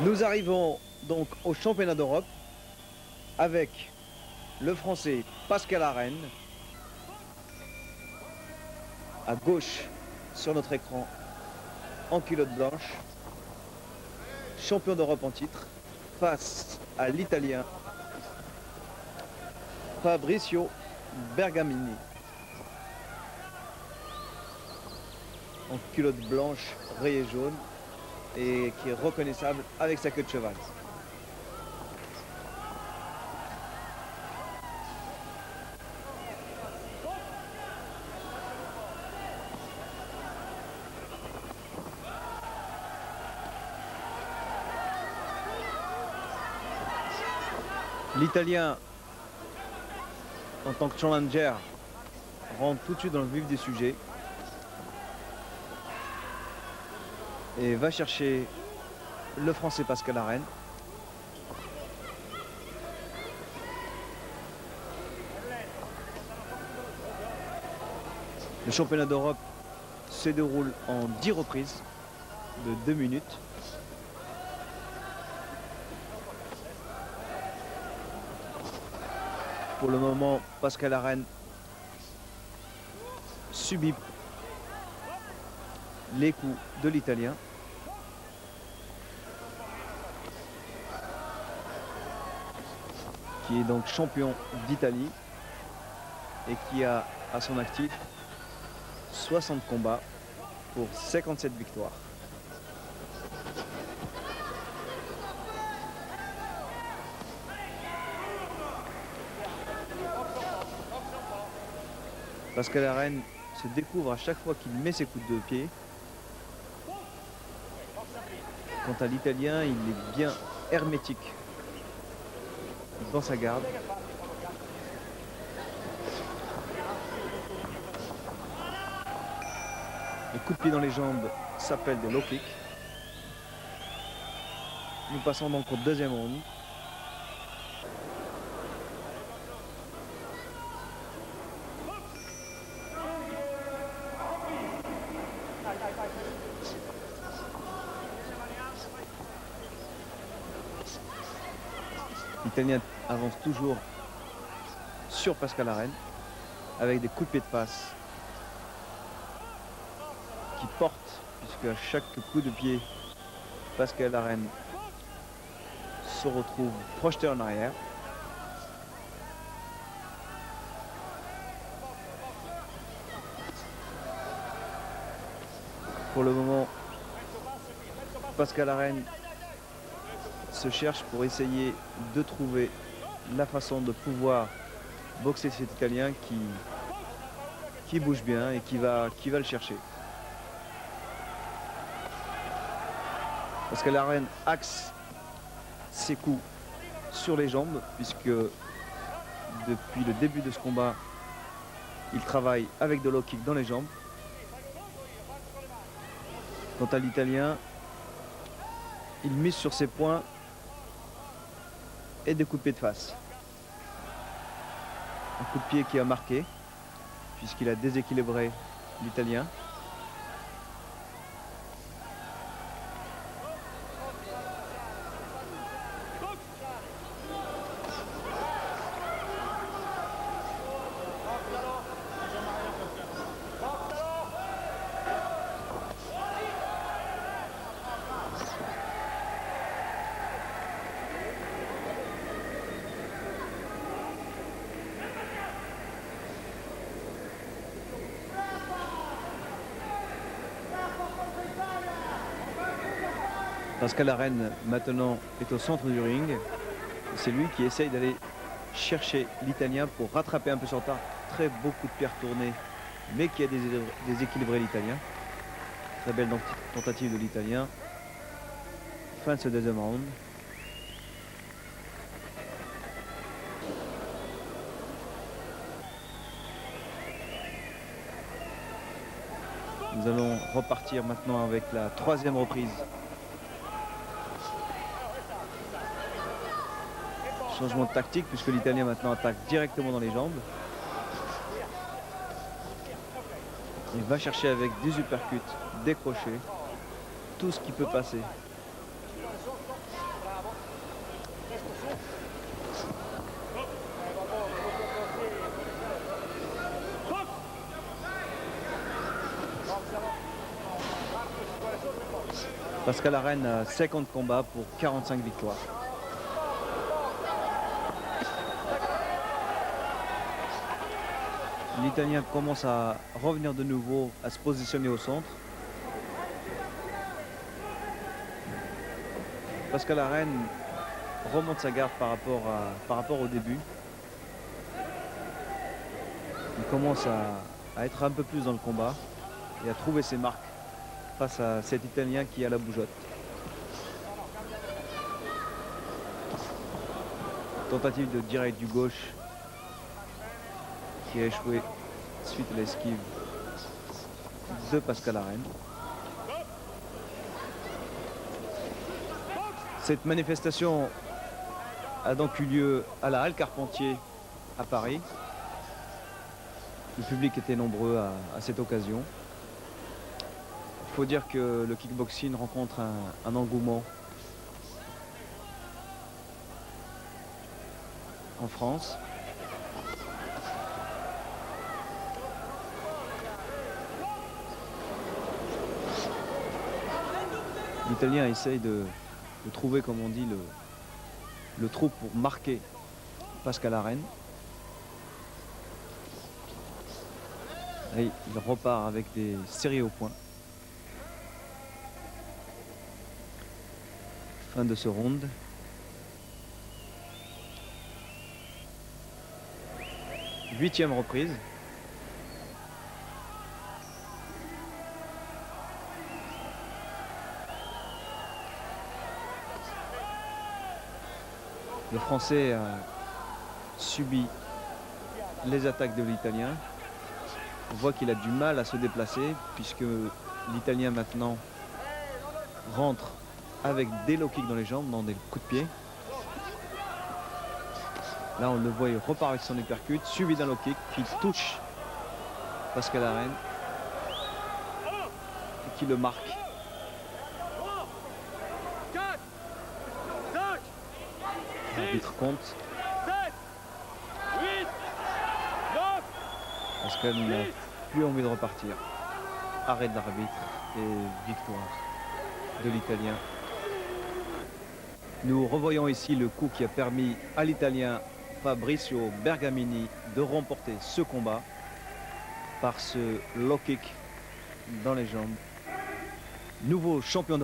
Nous arrivons donc au championnat d'Europe avec le Français Pascal Arène à gauche sur notre écran en culotte blanche, champion d'Europe en titre, face à l'Italien Fabrizio Bergamini en culotte blanche rayée jaune et qui est reconnaissable avec sa queue de cheval. L'Italien, en tant que challenger, rentre tout de suite dans le vif du sujet et va chercher le Français Pascal Arène. Le championnat d'Europe se déroule en 10 reprises de 2 minutes. Pour le moment, Pascal Arène subit les coups de l'Italien. Qui est donc champion d'Italie et qui a à son actif 60 combats pour 57 victoires. Pascal Arène se découvre à chaque fois qu'il met ses coups de pied. Quant à l'Italien, il est bien hermétique dans sa garde. Les coups de pied dans les jambes s'appellent des low kicks. Nous passons donc au deuxième round. L'Italien avance toujours sur Pascal Arène avec des coups de pied de face qui portent, puisque à chaque coup de pied, Pascal Arène se retrouve projeté en arrière. Pour le moment, Pascal Arène se cherche pour essayer de trouver la façon de pouvoir boxer cet Italien qui bouge bien et qui va le chercher. Pascal Arène axe ses coups sur les jambes puisque depuis le début de ce combat, il travaille avec de low kick dans les jambes. Quant à l'Italien, il mise sur ses poings et des coups de pied de face. Un coup de pied qui a marqué puisqu'il a déséquilibré l'Italien. Pascal Arène maintenant est au centre du ring. C'est lui qui essaye d'aller chercher l'Italien pour rattraper un peu son retard. Très beau coup de pierre tourné, mais qui a déséquilibré l'Italien. Très belle tentative de l'Italien. Fin de ce deuxième round. Nous allons repartir maintenant avec la troisième reprise. Changement de tactique puisque l'Italien maintenant attaque directement dans les jambes. Il va chercher avec des uppercuts, des crochets, tout ce qui peut passer. Pascal Arène a 50 combats pour 45 victoires. L'Italien commence à revenir de nouveau, à se positionner au centre. Pascal Arène remonte sa garde par rapport au début. Il commence à être un peu plus dans le combat et à trouver ses marques face à cet Italien qui a la bougeotte. Tentative de direct du gauche qui a échoué suite à l'esquive de Pascal Arène. Cette manifestation a donc eu lieu à la Halle Carpentier à Paris. Le public était nombreux à cette occasion. Il faut dire que le kickboxing rencontre un engouement en France. L'Italien essaye de trouver, comme on dit, le trou pour marquer Pascal Arène. Et il repart avec des séries au point. Fin de ce round. Huitième reprise. Le Français a subi les attaques de l'Italien. On voit qu'il a du mal à se déplacer puisque l'Italien maintenant rentre avec des low kicks dans les jambes, dans des coups de pied. Là, on le voit, il repart avec son uppercut, suivi d'un low kick qui touche Pascal Arène et qui le marque. L'arbitre compte. Pascal n'a plus envie de repartir. Arrêt de l'arbitre et victoire de l'Italien. Nous revoyons ici le coup qui a permis à l'Italien Fabricio Bergamini de remporter ce combat par ce low kick dans les jambes. Nouveau champion de